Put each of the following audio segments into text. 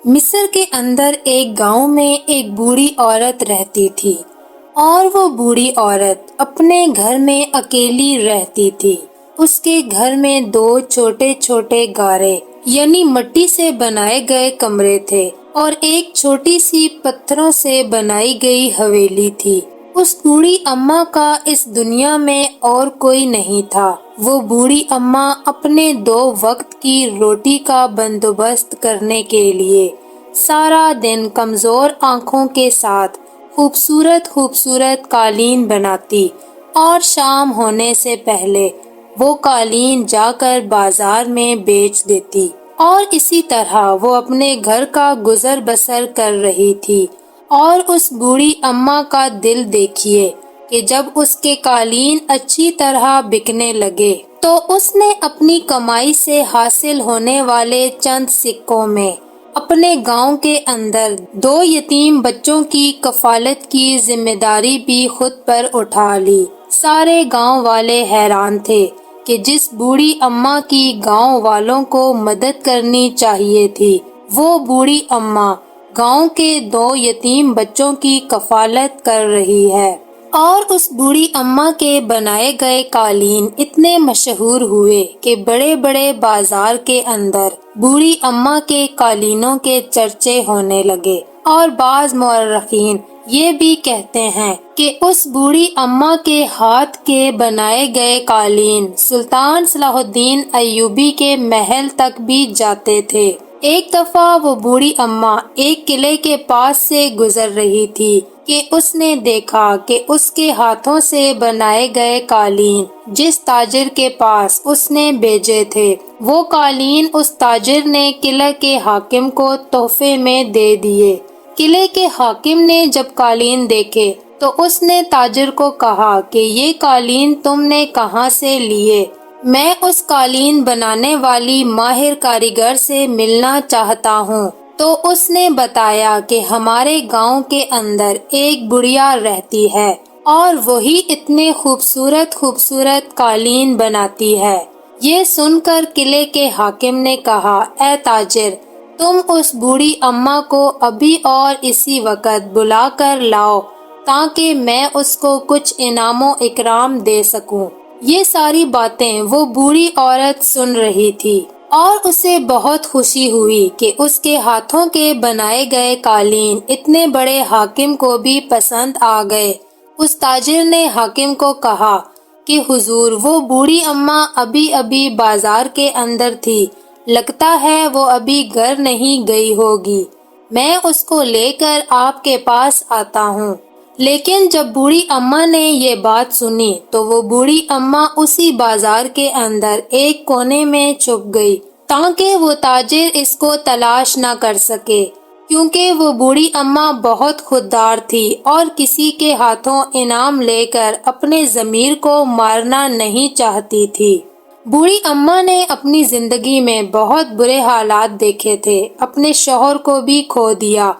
مصر کے اندر ایک گاؤں میں ایک بوڑھی عورت رہتی تھی اور وہ بوڑھی عورت اپنے گھر میں اکیلی رہتی تھی۔ اس کے گھر میں 2 چھوٹے چھوٹے گارے یعنی مٹی سے بنائے گئے کمرے تھے اور ایک چھوٹی سی پتھروں سے بنائی گئی حویلی تھی۔ اس بوڑھی اماں کا اس دنیا میں اور کوئی نہیں تھا۔ وہ بوڑھی اماں اپنے 2 وقت کی روٹی کا بندوبست کرنے کے لیے سارا دن کمزور آنکھوں کے ساتھ خوبصورت قالین بناتی اور شام ہونے سے پہلے وہ قالین جا کر بازار میں بیچ دیتی، اور اسی طرح وہ اپنے گھر کا گزر بسر کر رہی تھی۔ اور اس بوڑھی اماں کا دل دیکھیے کہ جب اس کے قالین اچھی طرح بکنے لگے تو اس نے اپنی کمائی سے حاصل ہونے والے چند سکوں میں اپنے گاؤں کے اندر 2 یتیم بچوں کی کفالت کی ذمہ داری بھی خود پر اٹھا لی۔ سارے گاؤں والے حیران تھے کہ جس بوڑھی اماں کی گاؤں والوں کو مدد کرنی چاہیے تھی، وہ بوڑھی اماں گاؤں کے 2 یتیم بچوں کی کفالت کر رہی ہے۔ اور اس بوڑھی اماں کے بنائے گئے قالین اتنے مشہور ہوئے کہ بڑے بڑے بازار کے اندر بوڑھی اماں کے قالینوں کے چرچے ہونے لگے، اور بعض مورخین یہ بھی کہتے ہیں کہ اس بوڑھی اماں کے ہاتھ کے بنائے گئے قالین سلطان صلاح الدین ایوبی کے محل تک بھی جاتے تھے۔ ایک دفعہ وہ بوڑھی اماں ایک قلعے کے پاس سے گزر رہی تھی کہ اس نے دیکھا کہ اس کے ہاتھوں سے بنائے گئے قالین جس تاجر کے پاس اس نے بھیجے تھے، وہ قالین اس تاجر نے قلعے کے حاکم کو تحفے میں دے دیے۔ قلعے کے حاکم نے جب قالین دیکھے تو اس نے تاجر کو کہا کہ یہ قالین تم نے کہاں سے لیے؟ میں اس قالین بنانے والی ماہر کاریگر سے ملنا چاہتا ہوں۔ تو اس نے بتایا کہ ہمارے گاؤں کے اندر ایک بڑھیا رہتی ہے اور وہی اتنے خوبصورت قالین بناتی ہے۔ یہ سن کر قلعے کے حاکم نے کہا، اے تاجر، تم اس بوڑھی اماں کو ابھی اور اسی وقت بلا کر لاؤ تاکہ میں اس کو کچھ انعام و اکرام دے سکوں۔ یہ ساری باتیں وہ بوڑھی عورت سن رہی تھی اور اسے بہت خوشی ہوئی کہ اس کے ہاتھوں کے بنائے گئے قالین اتنے بڑے حاکم کو بھی پسند آ گئے۔ اس تاجر نے حاکم کو کہا کہ حضور، وہ بوڑھی اماں ابھی بازار کے اندر تھی، لگتا ہے وہ ابھی گھر نہیں گئی ہوگی، میں اس کو لے کر آپ کے پاس آتا ہوں۔ لیکن جب بوڑھی اماں نے یہ بات سنی تو وہ بوڑھی اماں اسی بازار کے اندر ایک کونے میں چھپ گئی تاکہ وہ تاجر اس کو تلاش نہ کر سکے، کیونکہ وہ بوڑھی اماں بہت خوددار تھی اور کسی کے ہاتھوں انعام لے کر اپنے ضمیر کو مارنا نہیں چاہتی تھی۔ بوڑھی اماں نے اپنی زندگی میں بہت برے حالات دیکھے تھے، اپنے شوہر کو بھی کھو دیا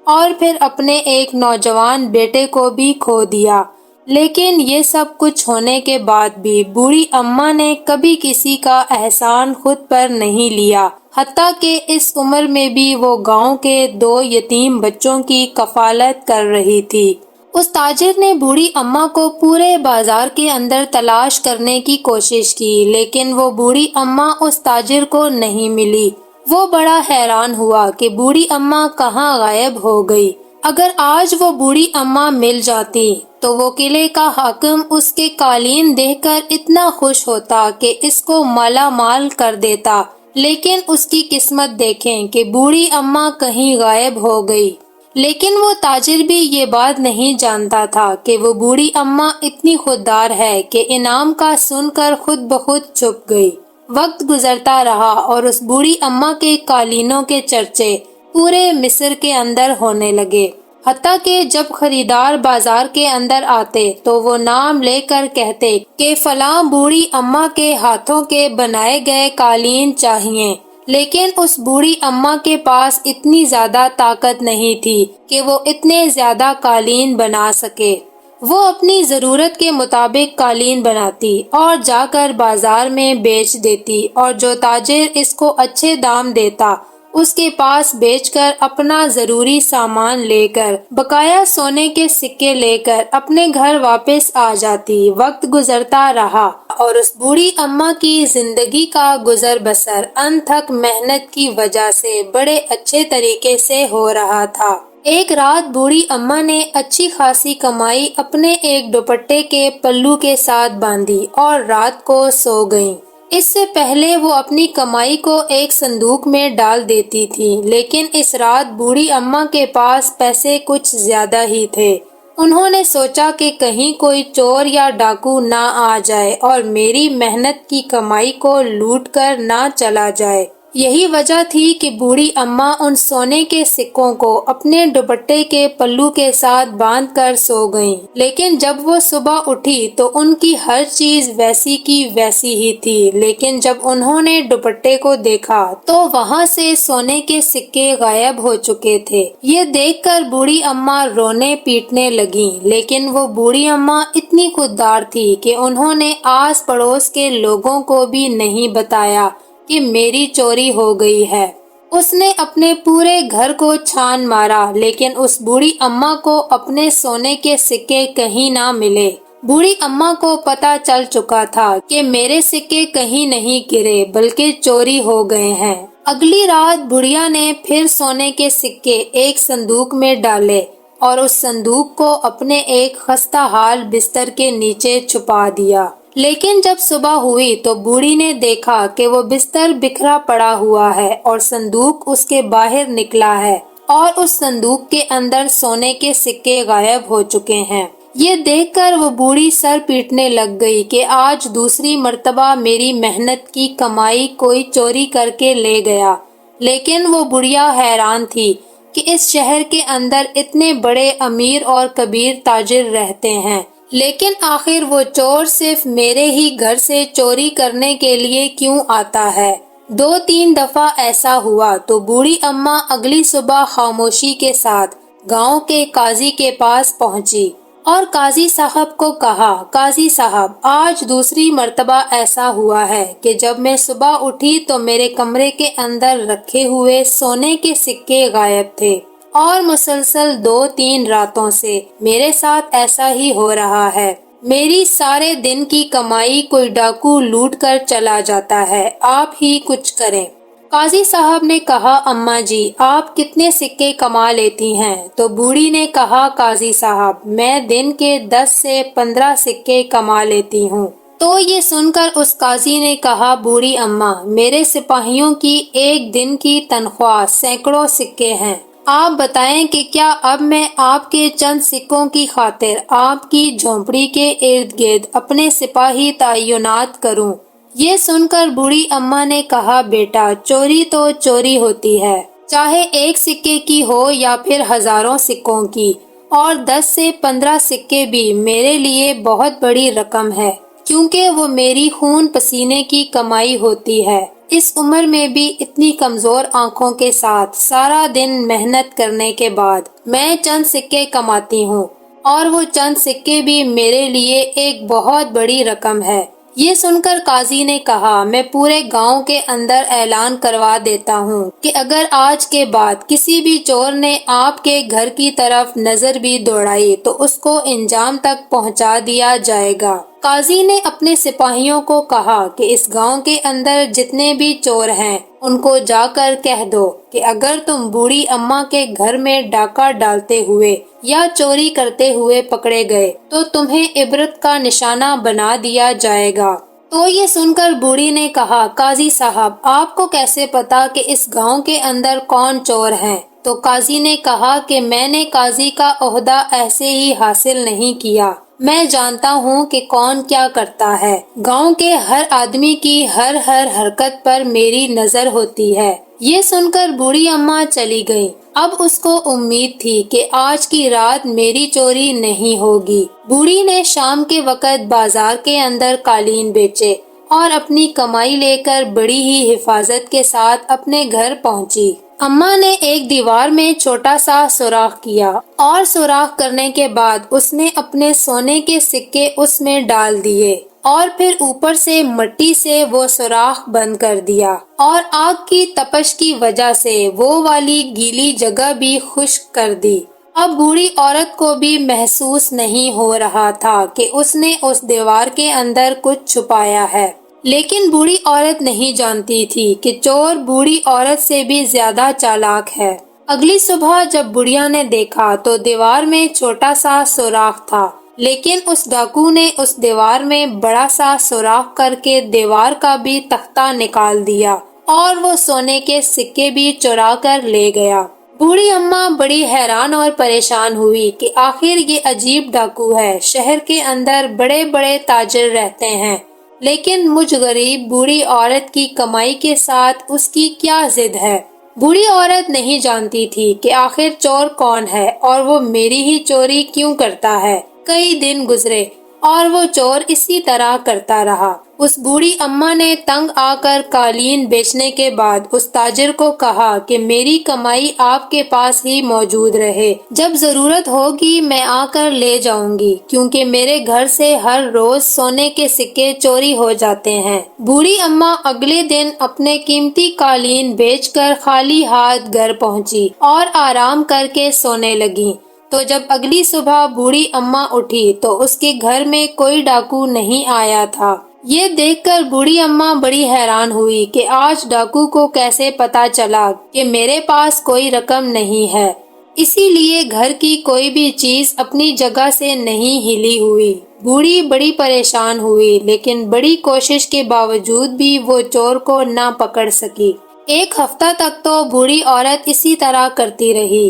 اور پھر اپنے ایک نوجوان بیٹے کو بھی کھو دیا، لیکن یہ سب کچھ ہونے کے بعد بھی بوڑھی اماں نے کبھی کسی کا احسان خود پر نہیں لیا، حتیٰ کہ اس عمر میں بھی وہ گاؤں کے 2 یتیم بچوں کی کفالت کر رہی تھی۔ اس تاجر نے بوڑھی اماں کو پورے بازار کے اندر تلاش کرنے کی کوشش کی، لیکن وہ بوڑھی اماں اس تاجر کو نہیں ملی۔ وہ بڑا حیران ہوا کہ بوڑھی اماں کہاں غائب ہو گئی۔ اگر آج وہ بوڑھی اماں مل جاتی تو وہ قلعے کا حاکم اس کے قالین دیکھ کر اتنا خوش ہوتا کہ اس کو مالا مال کر دیتا، لیکن اس کی قسمت دیکھیں کہ بوڑھی اماں کہیں غائب ہو گئی۔ لیکن وہ تاجر بھی یہ بات نہیں جانتا تھا کہ وہ بوڑھی اماں اتنی خوددار ہے کہ انعام کا سن کر خود بخود چھپ گئی۔ وقت گزرتا رہا اور اس بوڑھی اماں کے قالینوں کے چرچے پورے مصر کے اندر ہونے لگے، حتیٰ کہ جب خریدار بازار کے اندر آتے تو وہ نام لے کر کہتے کہ فلاں بوڑھی اماں کے ہاتھوں کے بنائے گئے قالین چاہیے، لیکن اس بوڑھی اماں کے پاس اتنی زیادہ طاقت نہیں تھی کہ وہ اتنے زیادہ قالین بنا سکے۔ وہ اپنی ضرورت کے مطابق قالین بناتی اور جا کر بازار میں بیچ دیتی، اور جو تاجر اس کو اچھے دام دیتا اس کے پاس بیچ کر اپنا ضروری سامان لے کر بقایا سونے کے سکے لے کر اپنے گھر واپس آ جاتی۔ وقت گزرتا رہا اور اس بوڑھی اماں کی زندگی کا گزر بسر انتھک محنت کی وجہ سے بڑے اچھے طریقے سے ہو رہا تھا۔ ایک رات بوڑھی اماں نے اچھی خاصی کمائی اپنے ایک دوپٹے کے پلو کے ساتھ باندھی اور رات کو سو گئیں۔ اس سے پہلے وہ اپنی کمائی کو ایک صندوق میں ڈال دیتی تھی، لیکن اس رات بوڑھی اماں کے پاس پیسے کچھ زیادہ ہی تھے۔ انہوں نے سوچا کہ کہیں کوئی چور یا ڈاکو نہ آ جائے اور میری محنت کی کمائی کو لوٹ کر نہ چلا جائے۔ یہی وجہ تھی کہ بوڑھی اماں ان سونے کے سکوں کو اپنے دوپٹے کے پلو کے ساتھ باندھ کر سو گئیں، لیکن جب وہ صبح اٹھی تو ان کی ہر چیز ویسی کی ویسی ہی تھی، لیکن جب انہوں نے دوپٹے کو دیکھا تو وہاں سے سونے کے سکے غائب ہو چکے تھے۔ یہ دیکھ کر بوڑھی اماں رونے پیٹنے لگیں، لیکن وہ بوڑھی اماں اتنی خوددار تھی کہ انہوں نے آس پڑوس کے لوگوں کو بھی نہیں بتایا کہ میری چوری ہو گئی ہے۔ اس نے اپنے پورے گھر کو چھان مارا، لیکن اس بوڑھی اماں کو اپنے سونے کے سکے کہیں نہ ملے۔ بوڑھی اماں کو پتہ چل چکا تھا کہ میرے سکے کہیں نہیں گرے بلکہ چوری ہو گئے ہیں۔ اگلی رات بڑھیا نے پھر سونے کے سکے ایک صندوق میں ڈالے اور اس صندوق کو اپنے ایک خستہ حال بستر کے نیچے چھپا دیا۔ لیکن جب صبح ہوئی تو بوڑھی نے دیکھا کہ وہ بستر بکھرا پڑا ہوا ہے اور صندوق اس کے باہر نکلا ہے اور اس صندوق کے اندر سونے کے سکے غائب ہو چکے ہیں۔ یہ دیکھ کر وہ بوڑھی سر پیٹنے لگ گئی کہ آج دوسری مرتبہ میری محنت کی کمائی کوئی چوری کر کے لے گیا۔ لیکن وہ بڑھیا حیران تھی کہ اس شہر کے اندر اتنے بڑے امیر اور کبیر تاجر رہتے ہیں، لیکن آخر وہ چور صرف میرے ہی گھر سے چوری کرنے کے لیے کیوں آتا ہے؟ 2-3 دفعہ ایسا ہوا تو بوڑھی اماں اگلی صبح خاموشی کے ساتھ گاؤں کے قاضی کے پاس پہنچی اور قاضی صاحب کو کہا، قاضی صاحب، آج دوسری مرتبہ ایسا ہوا ہے کہ جب میں صبح اٹھی تو میرے کمرے کے اندر رکھے ہوئے سونے کے سکے غائب تھے اور مسلسل 2-3 راتوں سے میرے ساتھ ایسا ہی ہو رہا ہے۔ میری سارے دن کی کمائی کوئی ڈاکو لوٹ کر چلا جاتا ہے، آپ ہی کچھ کریں۔ قاضی صاحب نے کہا، اماں جی، آپ کتنے سکے کما لیتی ہیں؟ تو بوڑھی نے کہا، قاضی صاحب، میں دن کے 10 سے 15 سکے کما لیتی ہوں۔ تو یہ سن کر اس قاضی نے کہا، بوڑھی اماں، میرے سپاہیوں کی ایک دن کی تنخواہ سینکڑوں سکے ہیں، آپ بتائیں کہ کیا اب میں آپ کے چند سکوں کی خاطر آپ کی جھونپڑی کے ارد گرد اپنے سپاہی تعینات کروں؟ یہ سن کر بوڑھی اماں نے کہا، بیٹا، چوری تو چوری ہوتی ہے، چاہے ایک سکے کی ہو یا پھر ہزاروں سکوں کی، اور 10 سے 15 سکے بھی میرے لیے بہت بڑی رقم ہے، کیونکہ وہ میری خون پسینے کی کمائی ہوتی ہے۔ اس عمر میں بھی اتنی کمزور آنکھوں کے ساتھ سارا دن محنت کرنے کے بعد میں چند سکے کماتی ہوں، اور وہ چند سکے بھی میرے لیے ایک بہت بڑی رقم ہے۔ یہ سن کر قاضی نے کہا، میں پورے گاؤں کے اندر اعلان کروا دیتا ہوں کہ اگر آج کے بعد کسی بھی چور نے آپ کے گھر کی طرف نظر بھی دوڑائی تو اس کو انجام تک پہنچا دیا جائے گا۔ قاضی نے اپنے سپاہیوں کو کہا کہ اس گاؤں کے اندر جتنے بھی چور ہیں ان کو جا کر کہہ دو کہ اگر تم بوڑھی اماں کے گھر میں ڈاکہ ڈالتے ہوئے یا چوری کرتے ہوئے پکڑے گئے تو تمہیں عبرت کا نشانہ بنا دیا جائے گا۔ تو یہ سن کر بوڑھی نے کہا، قاضی صاحب، آپ کو کیسے پتا کہ اس گاؤں کے اندر کون چور ہیں؟ تو قاضی نے کہا کہ میں نے قاضی کا عہدہ ایسے ہی حاصل نہیں کیا، میں جانتا ہوں کہ کون کیا کرتا ہے۔ گاؤں کے ہر آدمی کی ہر حرکت پر میری نظر ہوتی ہے۔ یہ سن کر بوڑھی اماں چلی گئی۔ اب اس کو امید تھی کہ آج کی رات میری چوری نہیں ہوگی۔ بوڑھی نے شام کے وقت بازار کے اندر قالین بیچے اور اپنی کمائی لے کر بڑی ہی حفاظت کے ساتھ اپنے گھر پہنچی۔ اماں نے ایک دیوار میں چھوٹا سا سوراخ کیا اور سوراخ کرنے کے بعد اس نے اپنے سونے کے سکے اس میں ڈال دیے اور پھر اوپر سے مٹی سے وہ سوراخ بند کر دیا اور آگ کی تپش کی وجہ سے وہ والی گیلی جگہ بھی خشک کر دی۔ اب بوڑھی عورت کو بھی محسوس نہیں ہو رہا تھا کہ اس نے اس دیوار کے اندر کچھ چھپایا ہے، لیکن بوڑھی عورت نہیں جانتی تھی کہ چور بوڑھی عورت سے بھی زیادہ چالاک ہے۔ اگلی صبح جب بڑھیا نے دیکھا تو دیوار میں چھوٹا سا سوراخ تھا، لیکن اس ڈاکو نے اس دیوار میں بڑا سا سوراخ کر کے دیوار کا بھی تختہ نکال دیا اور وہ سونے کے سکے بھی چرا کر لے گیا۔ بوڑھی اماں بڑی حیران اور پریشان ہوئی کہ آخر یہ عجیب ڈاکو ہے۔ شہر کے اندر بڑے بڑے تاجر رہتے ہیں، لیکن مجھ غریب بوڑھی عورت کی کمائی کے ساتھ اس کی کیا ضد ہے؟ بوڑھی عورت نہیں جانتی تھی کہ آخر چور کون ہے اور وہ میری ہی چوری کیوں کرتا ہے۔ کئی دن گزرے اور وہ چور اسی طرح کرتا رہا۔ اس بوڑھی اماں نے تنگ آ کر قالین بیچنے کے بعد اس تاجر کو کہا کہ میری کمائی آپ کے پاس ہی موجود رہے، جب ضرورت ہوگی میں آ کر لے جاؤں گی، کیونکہ میرے گھر سے ہر روز سونے کے سکے چوری ہو جاتے ہیں۔ بوڑھی اماں اگلے دن اپنے قیمتی قالین بیچ کر خالی ہاتھ گھر پہنچی اور آرام کر کے سونے لگی۔ تو جب اگلی صبح بوڑھی اماں اٹھی تو اس کے گھر میں کوئی ڈاکو نہیں آیا تھا۔ یہ دیکھ کر بوڑھی اماں بڑی حیران ہوئی کہ آج ڈاکو کو کیسے پتا چلا کہ میرے پاس کوئی رقم نہیں ہے، اسی لیے گھر کی کوئی بھی چیز اپنی جگہ سے نہیں ہلی ہوئی۔ بوڑھی بڑی پریشان ہوئی، لیکن بڑی کوشش کے باوجود بھی وہ چور کو نہ پکڑ سکی۔ ایک ہفتہ تک تو بوڑھی عورت اسی طرح کرتی رہی۔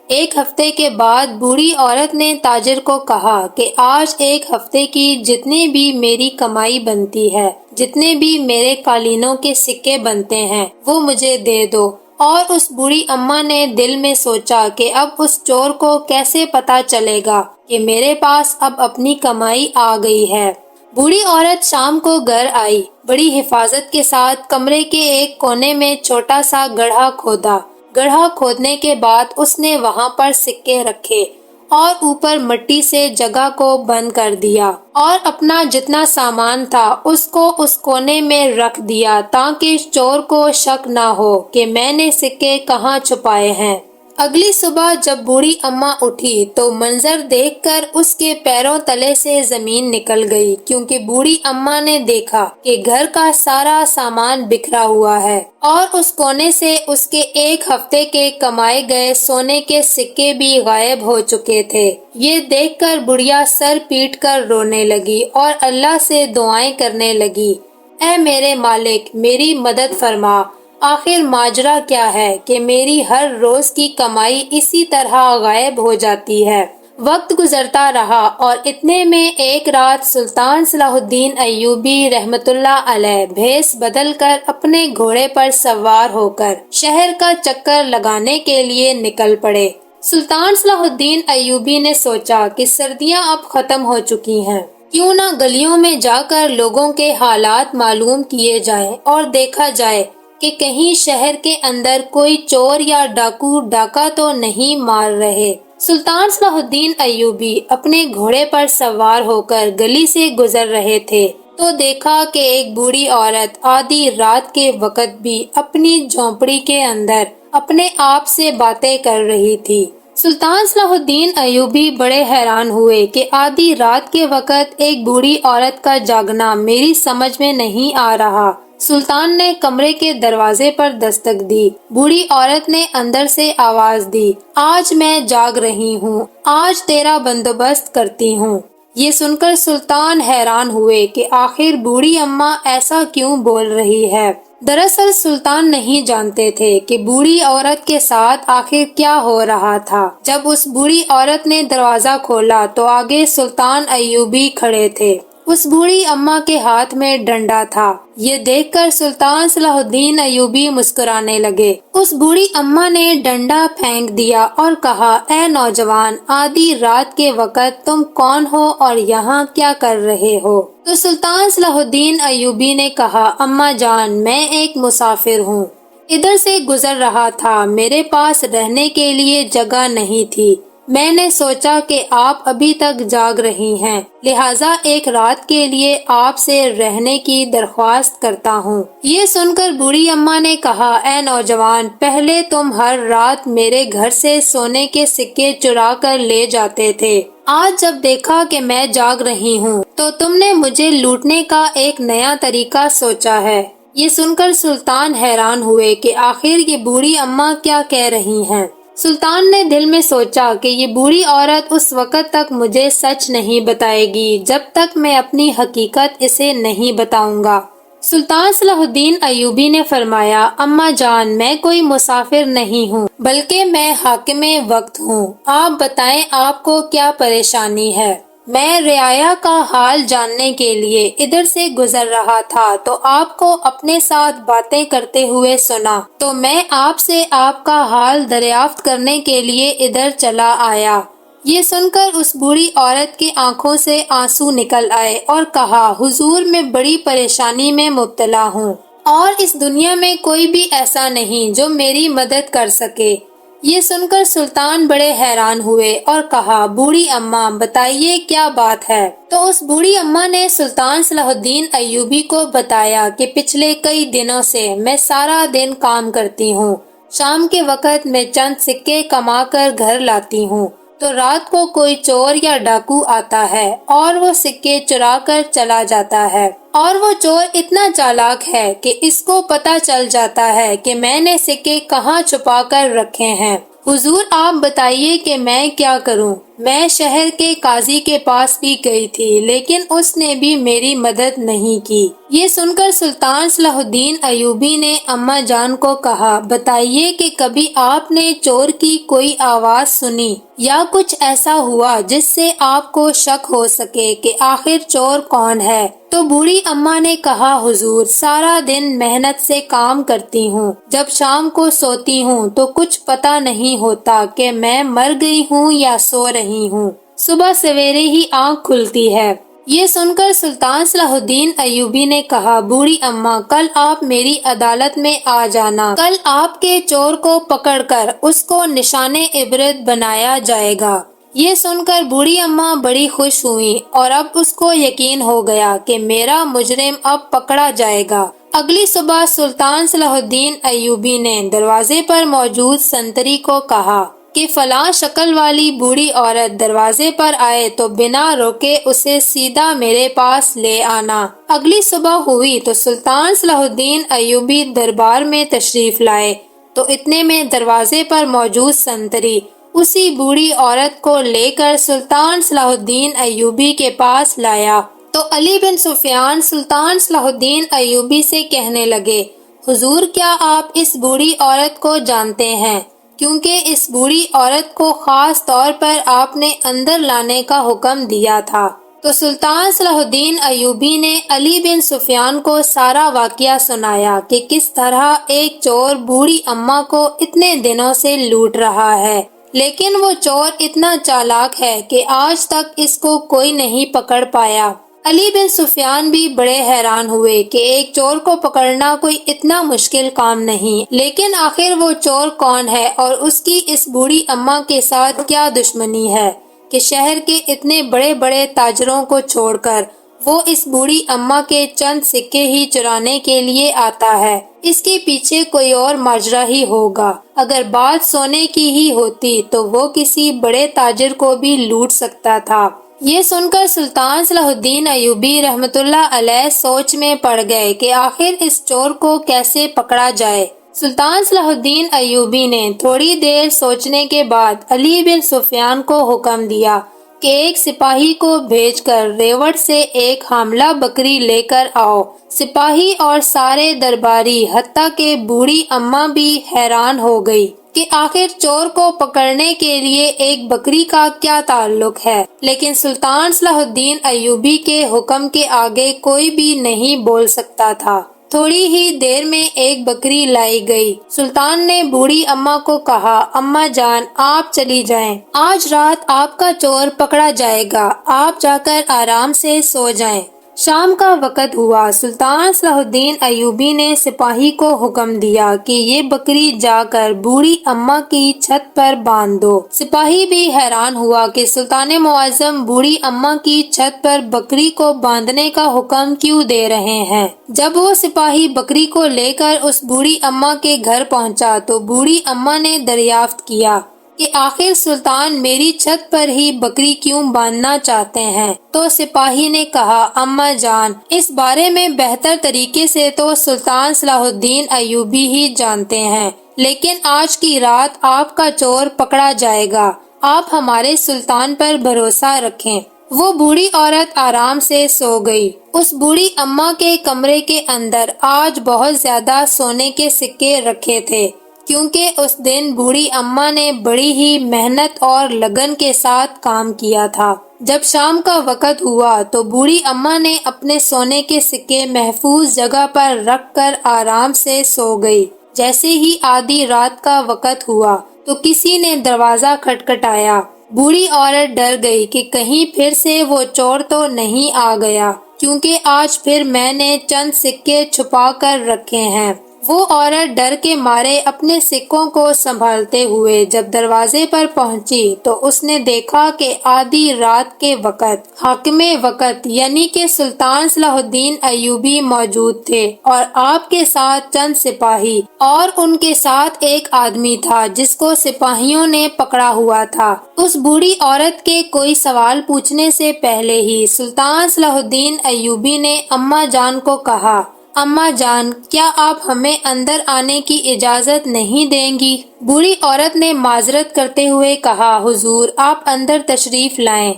ایک ہفتے کے بعد بوڑھی عورت نے تاجر کو کہا کہ آج ایک ہفتے کی جتنی بھی میری کمائی بنتی ہے، جتنے بھی میرے قالینوں کے سکے بنتے ہیں، وہ مجھے دے دو۔ اور اس بوڑھی اماں نے دل میں سوچا کہ اب اس چور کو کیسے پتا چلے گا کہ میرے پاس اب اپنی کمائی آ گئی ہے۔ بوڑھی عورت شام کو گھر آئی، بڑی حفاظت کے ساتھ کمرے کے ایک کونے میں چھوٹا سا گڑھا کھودا۔ گڑھا کھودنے کے بعد اس نے وہاں پر سکے رکھے اور اوپر مٹی سے جگہ کو بند کر دیا اور اپنا جتنا سامان تھا اس کو اس کونے میں رکھ دیا تاکہ چور کو شک نہ ہو کہ میں نے سکے کہاں چھپائے ہیں۔ اگلی صبح جب بوڑھی اماں اٹھی تو منظر دیکھ کر اس کے پیروں تلے سے زمین نکل گئی، کیونکہ بوڑھی اماں نے دیکھا کہ گھر کا سارا سامان بکھرا ہوا ہے اور اس کونے سے اس کے ایک ہفتے کے کمائے گئے سونے کے سکے بھی غائب ہو چکے تھے۔ یہ دیکھ کر بڑھیا سر پیٹ کر رونے لگی اور اللہ سے دعائیں کرنے لگی، اے میرے مالک، میری مدد فرما۔ آخر ماجرا کیا ہے کہ میری ہر روز کی کمائی اسی طرح غائب ہو جاتی ہے۔ وقت گزرتا رہا اور اتنے میں ایک رات سلطان صلاح الدین ایوبی رحمت اللہ علیہ بھیس بدل کر اپنے گھوڑے پر سوار ہو کر شہر کا چکر لگانے کے لیے نکل پڑے۔ سلطان صلاح الدین ایوبی نے سوچا کہ سردیاں اب ختم ہو چکی ہیں، کیوں نہ گلیوں میں جا کر لوگوں کے حالات معلوم کیے جائیں اور دیکھا جائے کہ کہیں شہر کے اندر کوئی چور یا ڈاکو ڈاکہ تو نہیں مار رہے۔ سلطان صلاح الدین ایوبی اپنے گھوڑے پر سوار ہو کر گلی سے گزر رہے تھے تو دیکھا کہ ایک بوڑھی عورت آدھی رات کے وقت بھی اپنی جھونپڑی کے اندر اپنے آپ سے باتیں کر رہی تھی۔ سلطان صلاح الدین ایوبی بڑے حیران ہوئے کہ آدھی رات کے وقت ایک بوڑھی عورت کا جاگنا میری سمجھ میں نہیں آ رہا۔ سلطان نے کمرے کے دروازے پر دستک دی۔ بوڑھی عورت نے اندر سے آواز دی، آج میں جاگ رہی ہوں، آج تیرا بندوبست کرتی ہوں۔ یہ سن کر سلطان حیران ہوئے کہ آخر بوڑھی اماں ایسا کیوں بول رہی ہے۔ دراصل سلطان نہیں جانتے تھے کہ بوڑھی عورت کے ساتھ آخر کیا ہو رہا تھا۔ جب اس بوڑھی عورت نے دروازہ کھولا تو آگے سلطان ایوبی کھڑے تھے۔ اس بوڑھی اماں کے ہاتھ میں ڈنڈا تھا۔ یہ دیکھ کر سلطان صلاح الدین ایوبی مسکرانے لگے۔ اس بوڑھی اماں نے ڈنڈا پھینک دیا اور کہا، اے نوجوان، آدھی رات کے وقت تم کون ہو اور یہاں کیا کر رہے ہو؟ تو سلطان صلاح الدین ایوبی نے کہا، اماں جان، میں ایک مسافر ہوں، ادھر سے گزر رہا تھا، میرے پاس رہنے کے لیے جگہ نہیں تھی، میں نے سوچا کہ آپ ابھی تک جاگ رہی ہیں، لہٰذا ایک رات کے لیے آپ سے رہنے کی درخواست کرتا ہوں۔ یہ سن کر بوڑھی اماں نے کہا، اے نوجوان، پہلے تم ہر رات میرے گھر سے سونے کے سکے چرا کر لے جاتے تھے، آج جب دیکھا کہ میں جاگ رہی ہوں تو تم نے مجھے لوٹنے کا ایک نیا طریقہ سوچا ہے۔ یہ سن کر سلطان حیران ہوئے کہ آخر یہ بوڑھی اماں کیا کہہ رہی ہیں۔ سلطان نے دل میں سوچا کہ یہ بوڑھی عورت اس وقت تک مجھے سچ نہیں بتائے گی جب تک میں اپنی حقیقت اسے نہیں بتاؤں گا۔ سلطان صلاح الدین ایوبی نے فرمایا، اماں جان، میں کوئی مسافر نہیں ہوں بلکہ میں حاکم وقت ہوں، آپ بتائیں آپ کو کیا پریشانی ہے۔ میں رعایا کا حال جاننے کے لیے ادھر سے گزر رہا تھا تو آپ کو اپنے ساتھ باتیں کرتے ہوئے سنا تو میں آپ سے آپ کا حال دریافت کرنے کے لیے ادھر چلا آیا۔ یہ سن کر اس بوڑھی عورت کی آنکھوں سے آنسو نکل آئے اور کہا، حضور، میں بڑی پریشانی میں مبتلا ہوں اور اس دنیا میں کوئی بھی ایسا نہیں جو میری مدد کر سکے۔ یہ سن کر سلطان بڑے حیران ہوئے اور کہا، بوڑھی اماں، بتائیے کیا بات ہے۔ تو اس بوڑھی اماں نے سلطان صلاح الدین ایوبی کو بتایا کہ پچھلے کئی دنوں سے میں سارا دن کام کرتی ہوں، شام کے وقت میں چند سکے کما کر گھر لاتی ہوں تو رات کو کوئی چور یا ڈاکو آتا ہے اور وہ سکے چرا کر چلا جاتا ہے، اور وہ چور اتنا چالاک ہے کہ اس کو پتہ چل جاتا ہے کہ میں نے سکے کہاں چھپا کر رکھے ہیں۔ حضور، آپ بتائیے کہ میں کیا کروں۔ میں شہر کے قاضی کے پاس بھی گئی تھی لیکن اس نے بھی میری مدد نہیں کی۔ یہ سن کر سلطان صلاح الدین ایوبی نے اماں جان کو کہا، بتائیے کہ کبھی آپ نے چور کی کوئی آواز سنی یا کچھ ایسا ہوا جس سے آپ کو شک ہو سکے کہ آخر چور کون ہے؟ تو بوڑھی اماں نے کہا، حضور، سارا دن محنت سے کام کرتی ہوں، جب شام کو سوتی ہوں تو کچھ پتہ نہیں ہوتا کہ میں مر گئی ہوں یا سو رہی ہوں، صبح سویرے ہی آنکھ کھلتی ہے۔ یہ سن کر سلطان صلاح الدین ایوبی نے کہا، بوڑھی اماں، کل آپ میری عدالت میں آ جانا، کل آپ کے چور کو پکڑ کر اس کو نشان عبرت بنایا جائے گا۔ یہ سن کر بوڑھی اماں بڑی خوش ہوئی اور اب اس کو یقین ہو گیا کہ میرا مجرم اب پکڑا جائے گا۔ اگلی صبح سلطان صلاح الدین ایوبی نے دروازے پر موجود سنتری کو کہا کہ فلاں شکل والی بوڑھی عورت دروازے پر آئے تو بنا روکے اسے سیدھا میرے پاس لے آنا۔ اگلی صبح ہوئی تو سلطان صلاح الدین ایوبی دربار میں تشریف لائے تو اتنے میں دروازے پر موجود سنتری اسی بوڑھی عورت کو لے کر سلطان صلاح الدین ایوبی کے پاس لایا تو علی بن سفیان سلطان صلاح الدین ایوبی سے کہنے لگے، حضور، کیا آپ اس بوڑھی عورت کو جانتے ہیں؟ کیونکہ اس بوڑھی عورت کو خاص طور پر آپ نے اندر لانے کا حکم دیا تھا۔ تو سلطان صلاح الدین ایوبی نے علی بن سفیان کو سارا واقعہ سنایا کہ کس طرح ایک چور بوڑھی اماں کو اتنے دنوں سے لوٹ رہا ہے، لیکن وہ چور اتنا چالاک ہے کہ آج تک اس کو کوئی نہیں پکڑ پایا۔ علی بن سفیان بھی بڑے حیران ہوئے کہ ایک چور کو پکڑنا کوئی اتنا مشکل کام نہیں، لیکن آخر وہ چور کون ہے اور اس کی اس بوڑھی اماں کے ساتھ کیا دشمنی ہے کہ شہر کے اتنے بڑے بڑے تاجروں کو چھوڑ کر وہ اس بوڑھی اماں کے چند سکے ہی چرانے کے لیے آتا ہے۔ اس کے پیچھے کوئی اور ماجرا ہی ہوگا۔ اگر بات سونے کی ہی ہوتی تو وہ کسی بڑے تاجر کو بھی لوٹ سکتا تھا۔ یہ سن کر سلطان صلاح الدین ایوبی رحمۃ اللہ علیہ سوچ میں پڑ گئے کہ آخر اس چور کو کیسے پکڑا جائے۔ سلطان صلاح الدین ایوبی نے تھوڑی دیر سوچنے کے بعد علی بن سفیان کو حکم دیا کہ ایک سپاہی کو بھیج کر ریوڑ سے ایک حاملہ بکری لے کر آؤ۔ سپاہی اور سارے درباری حتیٰ کہ بوڑھی اماں بھی حیران ہو گئی کہ آخر چور کو پکڑنے کے لیے ایک بکری کا کیا تعلق ہے، لیکن سلطان صلاح الدین ایوبی کے حکم کے آگے کوئی بھی نہیں بول سکتا تھا۔ تھوڑی ہی دیر میں ایک بکری لائی گئی۔ سلطان نے بوڑھی اماں کو کہا، اماں جان، آپ چلی جائیں، آج رات آپ کا چور پکڑا جائے گا، آپ جا کر آرام سے سو جائیں۔ شام کا وقت ہوا، سلطان صلاح الدین ایوبی نے سپاہی کو حکم دیا کہ یہ بکری جا کر بوڑھی اماں کی چھت پر باندھ دو۔ سپاہی بھی حیران ہوا کہ سلطان معظم بوڑھی اماں کی چھت پر بکری کو باندھنے کا حکم کیوں دے رہے ہیں۔ جب وہ سپاہی بکری کو لے کر اس بوڑھی اماں کے گھر پہنچا تو بوڑھی اماں نے دریافت کیا کہ آخر سلطان میری چھت پر ہی بکری کیوں باندھنا چاہتے ہیں؟ تو سپاہی نے کہا، اماں جان، اس بارے میں بہتر طریقے سے تو سلطان صلاح الدین ایوبی ہی جانتے ہیں، لیکن آج کی رات آپ کا چور پکڑا جائے گا، آپ ہمارے سلطان پر بھروسہ رکھیں۔ وہ بوڑھی عورت آرام سے سو گئی۔ اس بوڑھی اماں کے کمرے کے اندر آج بہت زیادہ سونے کے سکے رکھے تھے، کیونکہ اس دن بوڑھی اماں نے بڑی ہی محنت اور لگن کے ساتھ کام کیا تھا۔ جب شام کا وقت ہوا تو بوڑھی اماں نے اپنے سونے کے سکے محفوظ جگہ پر رکھ کر آرام سے سو گئی۔ جیسے ہی آدھی رات کا وقت ہوا تو کسی نے دروازہ کھٹکھٹایا۔ بوڑھی عورت ڈر گئی کہ کہیں پھر سے وہ چور تو نہیں آ گیا، کیونکہ آج پھر میں نے چند سکے چھپا کر رکھے ہیں۔ وہ عورت ڈر کے مارے اپنے سکوں کو سنبھالتے ہوئے جب دروازے پر پہنچی تو اس نے دیکھا کہ آدھی رات کے وقت حاکم وقت یعنی کہ سلطان صلاح الدین ایوبی موجود تھے، اور آپ کے ساتھ چند سپاہی، اور ان کے ساتھ ایک آدمی تھا جس کو سپاہیوں نے پکڑا ہوا تھا۔ اس بوڑھی عورت کے کوئی سوال پوچھنے سے پہلے ہی سلطان صلاح الدین ایوبی نے اماں جان کو کہا، اماں جان، کیا آپ ہمیں اندر آنے کی اجازت نہیں دیں گی؟ بوڑھی عورت نے معذرت کرتے ہوئے کہا، حضور، آپ اندر تشریف لائیں۔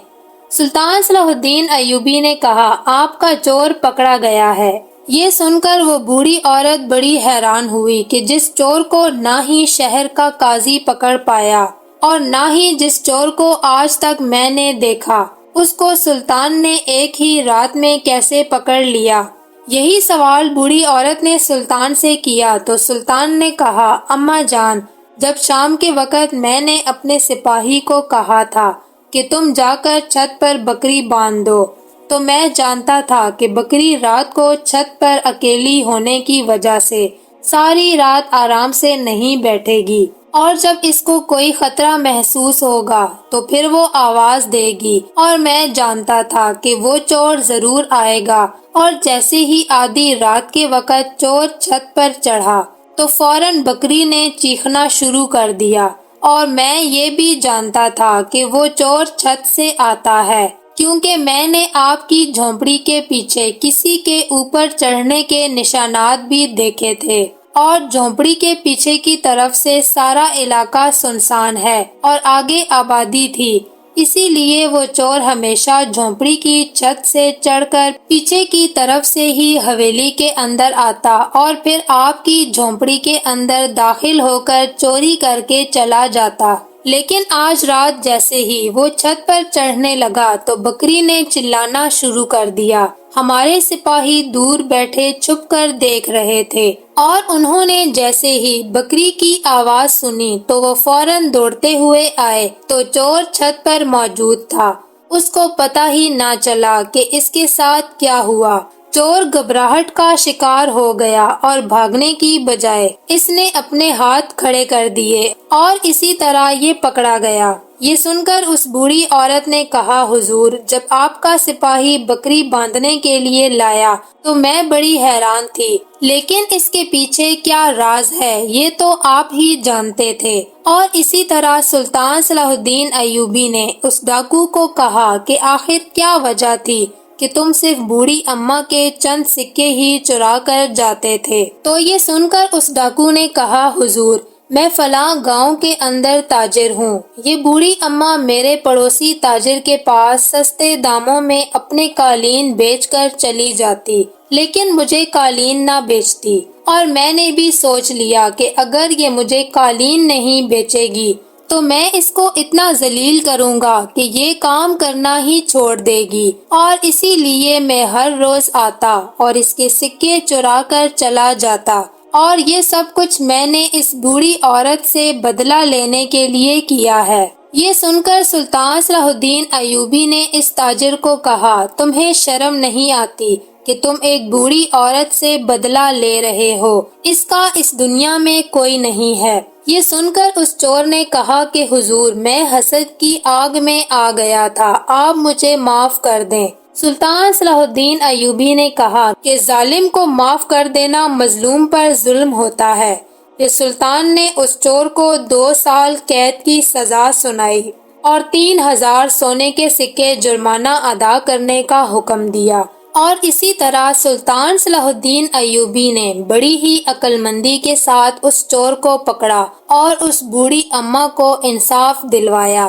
سلطان صلاح الدین ایوبی نے کہا، آپ کا چور پکڑا گیا ہے۔ یہ سن کر وہ بوڑھی عورت بڑی حیران ہوئی کہ جس چور کو نہ ہی شہر کا قاضی پکڑ پایا اور نہ ہی جس چور کو آج تک میں نے دیکھا، اس کو سلطان نے ایک ہی رات میں کیسے پکڑ لیا؟ یہی سوال بوڑھی عورت نے سلطان سے کیا تو سلطان نے کہا، اماں جان، جب شام کے وقت میں نے اپنے سپاہی کو کہا تھا کہ تم جا کر چھت پر بکری باندھ دو، تو میں جانتا تھا کہ بکری رات کو چھت پر اکیلی ہونے کی وجہ سے ساری رات آرام سے نہیں بیٹھے گی، اور جب اس کو کوئی خطرہ محسوس ہوگا تو پھر وہ آواز دے گی، اور میں جانتا تھا کہ وہ چور ضرور آئے گا، اور جیسے ہی آدھی رات کے وقت چور چھت پر چڑھا تو فوراً بکری نے چیخنا شروع کر دیا، اور میں یہ بھی جانتا تھا کہ وہ چور چھت سے آتا ہے، کیونکہ میں نے آپ کی جھونپڑی کے پیچھے کسی کے اوپر چڑھنے کے نشانات بھی دیکھے تھے، اور جھونپڑی کے پیچھے کی طرف سے سارا علاقہ سنسان ہے اور آگے آبادی تھی، اسی لیے وہ چور ہمیشہ جھونپڑی کی چھت سے چڑھ کر پیچھے کی طرف سے ہی حویلی کے اندر آتا اور پھر آپ کی جھونپڑی کے اندر داخل ہو کر چوری کر کے چلا جاتا۔ لیکن آج رات جیسے ہی وہ چھت پر چڑھنے لگا تو بکری نے چلانا شروع کر دیا۔ ہمارے سپاہی دور بیٹھے چھپ کر دیکھ رہے تھے، اور انہوں نے جیسے ہی بکری کی آواز سنی تو وہ فوراً دوڑتے ہوئے آئے تو چور چھت پر موجود تھا۔ اس کو پتہ ہی نہ چلا کہ اس کے ساتھ کیا ہوا۔ چور گھبراہٹ کا شکار ہو گیا اور بھاگنے کی بجائے اس نے اپنے ہاتھ کھڑے کر دیے، اور اسی طرح یہ پکڑا گیا۔ یہ سن کر اس بوڑھی عورت نے کہا، حضور، جب آپ کا سپاہی بکری باندھنے کے لیے لایا تو میں بڑی حیران تھی، لیکن اس کے پیچھے کیا راز ہے یہ تو آپ ہی جانتے تھے۔ اور اسی طرح سلطان صلاح الدین ایوبی نے اس ڈاکو کو کہا کہ آخر کیا وجہ تھی کہ تم صرف بوڑھی اماں کے چند سکے ہی چرا کر جاتے تھے؟ تو یہ سن کر اس ڈاکو نے کہا، حضور، میں فلاں گاؤں کے اندر تاجر ہوں۔ یہ بوڑھی اماں میرے پڑوسی تاجر کے پاس سستے داموں میں اپنے قالین بیچ کر چلی جاتی، لیکن مجھے قالین نہ بیچتی، اور میں نے بھی سوچ لیا کہ اگر یہ مجھے قالین نہیں بیچے گی تو میں اس کو اتنا ذلیل کروں گا کہ یہ کام کرنا ہی چھوڑ دے گی، اور اسی لیے میں ہر روز آتا اور اس کے سکے چرا کر چلا جاتا، اور یہ سب کچھ میں نے اس بوڑھی عورت سے بدلہ لینے کے لیے کیا ہے۔ یہ سن کر سلطان صلاح الدین ایوبی نے اس تاجر کو کہا، تمہیں شرم نہیں آتی کہ تم ایک بوڑھی عورت سے بدلہ لے رہے ہو؟ اس کا اس دنیا میں کوئی نہیں ہے۔ یہ سن کر اس چور نے کہا کہ حضور، میں حسد کی آگ میں آ گیا تھا، آپ مجھے معاف کر دیں۔ سلطان صلاح الدین ایوبی نے کہا کہ ظالم کو معاف کر دینا مظلوم پر ظلم ہوتا ہے۔ پھر سلطان نے اس چور کو 2 سال قید کی سزا سنائی اور 3000 سونے کے سکے جرمانہ ادا کرنے کا حکم دیا۔ اور اسی طرح سلطان صلاح الدین ایوبی نے بڑی ہی عقل مندی کے ساتھ اس چور کو پکڑا اور اس بوڑھی اماں کو انصاف دلوایا۔